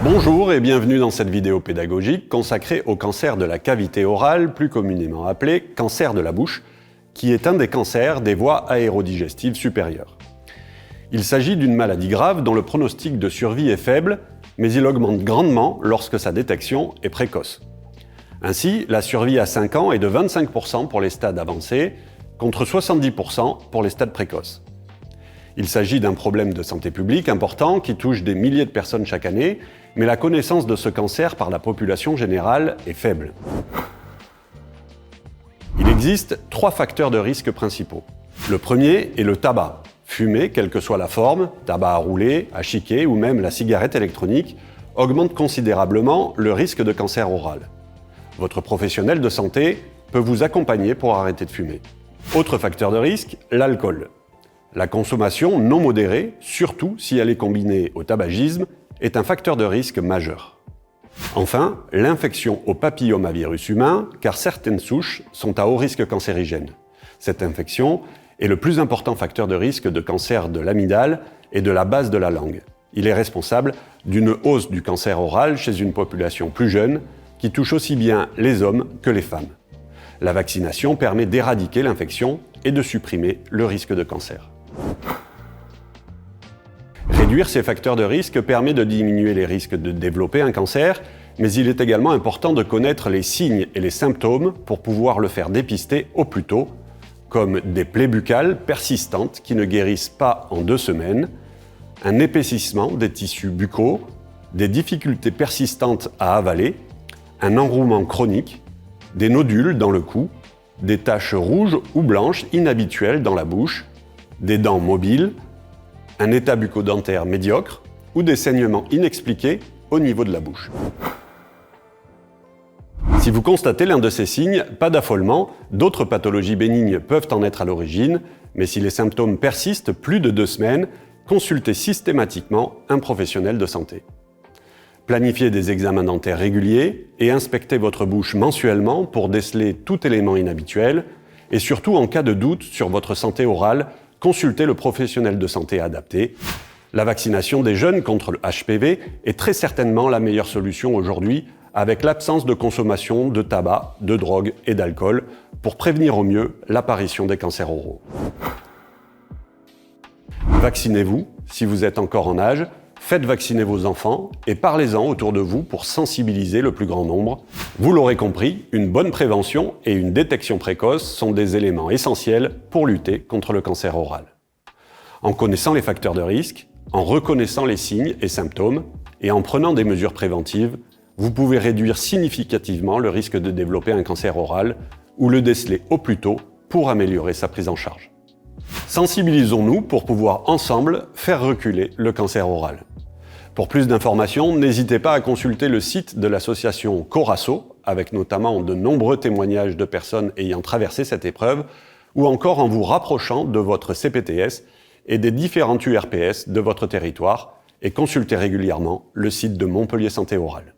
Bonjour et bienvenue dans cette vidéo pédagogique consacrée au cancer de la cavité orale, plus communément appelé cancer de la bouche, qui est un des cancers des voies aérodigestives supérieures. Il s'agit d'une maladie grave dont le pronostic de survie est faible, mais il augmente grandement lorsque sa détection est précoce. Ainsi, la survie à 5 ans est de 25% pour les stades avancés, contre 70% pour les stades précoces. Il s'agit d'un problème de santé publique important qui touche des milliers de personnes chaque année, mais la connaissance de ce cancer par la population générale est faible. Il existe 3 facteurs de risque principaux. Le premier est le tabac. Fumer, quelle que soit la forme, tabac à rouler, à chiquer ou même la cigarette électronique, augmente considérablement le risque de cancer oral. Votre professionnel de santé peut vous accompagner pour arrêter de fumer. Autre facteur de risque, l'alcool. La consommation non modérée, surtout si elle est combinée au tabagisme, est un facteur de risque majeur. Enfin, l'infection au papillomavirus humain, car certaines souches sont à haut risque cancérigène. Cette infection est le plus important facteur de risque de cancer de l'amygdale et de la base de la langue. Il est responsable d'une hausse du cancer oral chez une population plus jeune, qui touche aussi bien les hommes que les femmes. La vaccination permet d'éradiquer l'infection et de supprimer le risque de cancer. Réduire ces facteurs de risque permet de diminuer les risques de développer un cancer, mais il est également important de connaître les signes et les symptômes pour pouvoir le faire dépister au plus tôt, comme des plaies buccales persistantes qui ne guérissent pas en 2 semaines, un épaississement des tissus buccaux, des difficultés persistantes à avaler, un enrouement chronique, des nodules dans le cou, des taches rouges ou blanches inhabituelles dans la bouche, des dents mobiles, un état bucco-dentaire médiocre ou des saignements inexpliqués au niveau de la bouche. Si vous constatez l'un de ces signes, pas d'affolement, d'autres pathologies bénignes peuvent en être à l'origine, mais si les symptômes persistent plus de 2 semaines, consultez systématiquement un professionnel de santé. Planifiez des examens dentaires réguliers et inspectez votre bouche mensuellement pour déceler tout élément inhabituel, et surtout en cas de doute sur votre santé orale, consultez le professionnel de santé adapté. La vaccination des jeunes contre le HPV est très certainement la meilleure solution aujourd'hui, avec l'absence de consommation de tabac, de drogue et d'alcool, pour prévenir au mieux l'apparition des cancers oraux. Vaccinez-vous si vous êtes encore en âge, faites vacciner vos enfants et parlez-en autour de vous pour sensibiliser le plus grand nombre. Vous l'aurez compris, une bonne prévention et une détection précoce sont des éléments essentiels pour lutter contre le cancer oral. En connaissant les facteurs de risque, en reconnaissant les signes et symptômes et en prenant des mesures préventives, vous pouvez réduire significativement le risque de développer un cancer oral ou le déceler au plus tôt pour améliorer sa prise en charge. Sensibilisons-nous pour pouvoir ensemble faire reculer le cancer oral. Pour plus d'informations, n'hésitez pas à consulter le site de l'association Corasso, avec notamment de nombreux témoignages de personnes ayant traversé cette épreuve, ou encore en vous rapprochant de votre CPTS et des différents URPS de votre territoire, et consultez régulièrement le site de Montpellier Santé Orale.